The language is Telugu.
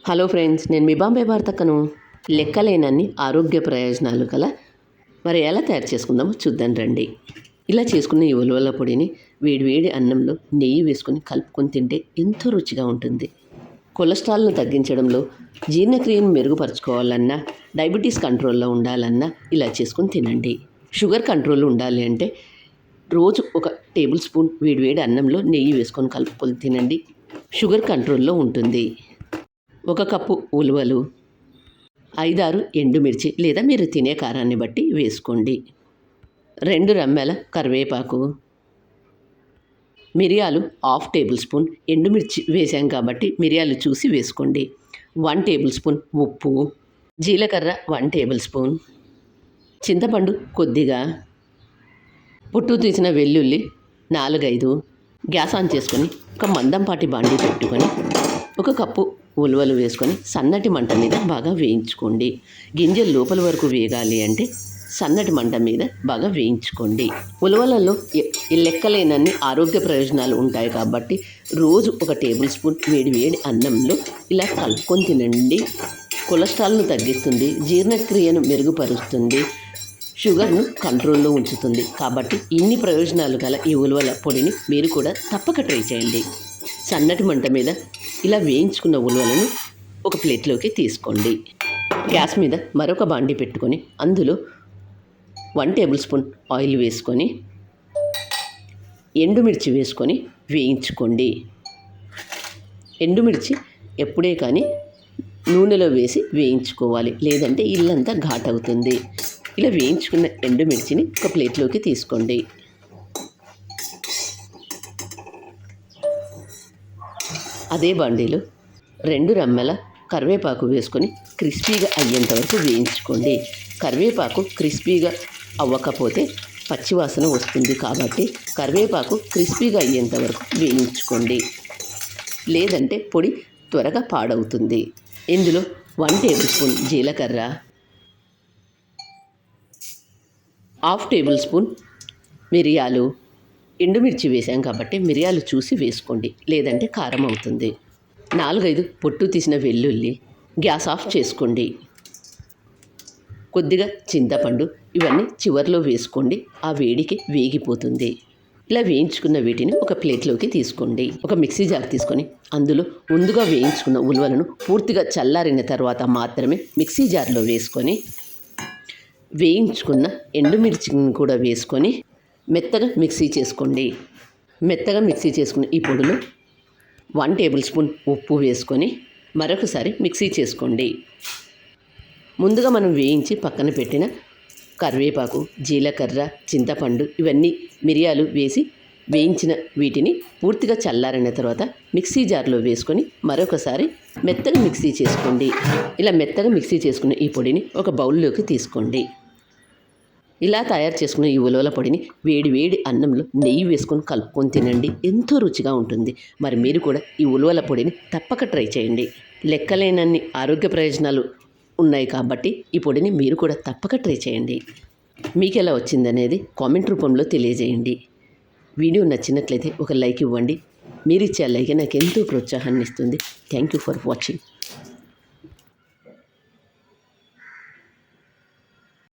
హలో ఫ్రెండ్స్, నేను మీ బాంబే భారతక్కను. లెక్కలేనన్ని ఆరోగ్య ప్రయోజనాలు గల మరి ఎలా తయారు చేసుకుందామో చూద్దాం రండి. ఇలా చేసుకున్న ఈ ఉలవల పొడిని వేడివేడి అన్నంలో నెయ్యి వేసుకొని కలుపుకొని తింటే ఎంతో రుచిగా ఉంటుంది. కొలెస్ట్రాల్ను తగ్గించడంలో, జీర్ణక్రియను మెరుగుపరచుకోవాలన్నా, డయాబెటీస్ కంట్రోల్లో ఉండాలన్నా ఇలా చేసుకొని తినండి. షుగర్ కంట్రోల్ ఉండాలి అంటే రోజు 1 టేబుల్ స్పూన్ వేడివేడి అన్నంలో నెయ్యి వేసుకొని కలుపుకొని తినండి. షుగర్ కంట్రోల్లో ఉంటుంది. 1 కప్పు ఉలువలు, 5-6 ఎండుమిర్చి లేదా మీరు తినే కారాన్ని బట్టి వేసుకోండి. 2 రెమ్మల కరివేపాకు, మిరియాలు 1/2 టేబుల్ స్పూన్, ఎండుమిర్చి వేసాం కాబట్టి మిరియాలు చూసి వేసుకోండి. 1 టేబుల్ స్పూన్ ఉప్పు, జీలకర్ర 1 టేబుల్ స్పూన్, చింతపండు కొద్దిగా, పుట్టు తీసిన వెల్లుల్లి 4-5. గ్యాస్ ఆన్ చేసుకొని ఒక మందంపాటి బాండీ పెట్టుకొని 1 కప్పు ఉలువలు వేసుకొని సన్నటి మంట మీద బాగా వేయించుకోండి. గింజలు లోపల వరకు వేగాలి అంటే సన్నటి మంట మీద బాగా వేయించుకోండి. ఉలవలలో లెక్కలేనన్ని ఆరోగ్య ప్రయోజనాలు ఉంటాయి కాబట్టి రోజు 1 టేబుల్ స్పూన్ వేడి అన్నంలో ఇలా కలుపుకొని తినండి. కొలెస్ట్రాల్ను తగ్గిస్తుంది, జీర్ణక్రియను మెరుగుపరుస్తుంది, షుగర్ను కంట్రోల్లో ఉంచుతుంది. కాబట్టి ఇన్ని ప్రయోజనాలు గల ఈ ఉలవల పొడిని మీరు కూడా తప్పక ట్రై చేయండి. సన్నటి మంట మీద ఇలా వేయించుకున్న ఉలవలను ఒక ప్లేట్లోకి తీసుకోండి. గ్యాస్ మీద మరొక బాండీ పెట్టుకొని అందులో 1 టేబుల్ స్పూన్ ఆయిల్ వేసుకొని ఎండుమిర్చి వేసుకొని వేయించుకోండి. ఎండుమిర్చి ఎప్పుడే కానీ నూనెలో వేసి వేయించుకోవాలి, లేదంటే ఇల్లంతా ఘాట్ అవుతుంది. ఇలా వేయించుకున్న ఎండుమిర్చిని ఒక ప్లేట్లోకి తీసుకోండి. అదే బాండీలో 2 రెమ్మల కరివేపాకు వేసుకొని క్రిస్పీగా అయ్యేంత వరకు వేయించుకోండి. కరివేపాకు క్రిస్పీగా అవ్వకపోతే పచ్చివాసన వస్తుంది కాబట్టి కరివేపాకు క్రిస్పీగా అయ్యేంత వరకు వేయించుకోండి, లేదంటే పొడి త్వరగా పాడవుతుంది. ఇందులో 1 టేబుల్ స్పూన్ జీలకర్ర, 1/2 టేబుల్ స్పూన్ మిరియాలు, ఎండుమిర్చి వేసాం కాబట్టి మిరియాలు చూసి వేసుకోండి, లేదంటే కారం అవుతుంది. 4-5 పొట్టు తీసిన వెల్లుల్లి. గ్యాస్ ఆఫ్ చేసుకోండి. కొద్దిగా చింతపండు, ఇవన్నీ చివర్లో వేసుకోండి, ఆ వేడికి వేగిపోతుంది. ఇలా వేయించుకున్న వీటిని ఒక ప్లేట్లోకి తీసుకోండి. ఒక మిక్సీ జార్ తీసుకొని అందులో ముందుగా వేయించుకున్న ఉలవలను పూర్తిగా చల్లారిన తర్వాత మాత్రమే మిక్సీ జార్లో వేసుకొని వేయించుకున్న ఎండుమిర్చిని కూడా వేసుకొని మెత్తగా మిక్సీ చేసుకోండి. మెత్తగా మిక్సీ చేసుకున్న ఈ పొడిలో 1 టేబుల్ స్పూన్ ఉప్పు వేసుకొని మరొకసారి మిక్సీ చేసుకోండి. ముందుగా మనం వేయించి పక్కన పెట్టిన కరివేపాకు, జీలకర్ర, చింతపండు, ఇవన్నీ మిరియాలు వేసి వేయించిన వీటిని పూర్తిగా చల్లారిన తర్వాత మిక్సీ జార్లో వేసుకొని మరొకసారి మెత్తగా మిక్సీ చేసుకోండి. ఇలా మెత్తగా మిక్సీ చేసుకున్న ఈ పొడిని ఒక బౌల్లోకి తీసుకోండి. ఇలా తయారు చేసుకున్న ఈ ఉలవల పొడిని వేడి అన్నంలో నెయ్యి వేసుకొని కలుపుకొని తినండి, ఎంతో రుచిగా ఉంటుంది. మరి మీరు కూడా ఈ ఉలవల పొడిని తప్పక ట్రై చేయండి. లెక్కలేనన్ని ఆరోగ్య ప్రయోజనాలు ఉన్నాయి కాబట్టి ఈ పొడిని మీరు కూడా తప్పక ట్రై చేయండి. మీకు ఎలా వచ్చిందనేది కామెంట్ రూపంలో తెలియజేయండి. వీడియో నచ్చినట్లయితే ఒక లైక్ ఇవ్వండి. మీరు ఇచ్చే లైక్ నాకు ఎంతో ప్రోత్సాహాన్ని ఇస్తుంది. Thank you for watching.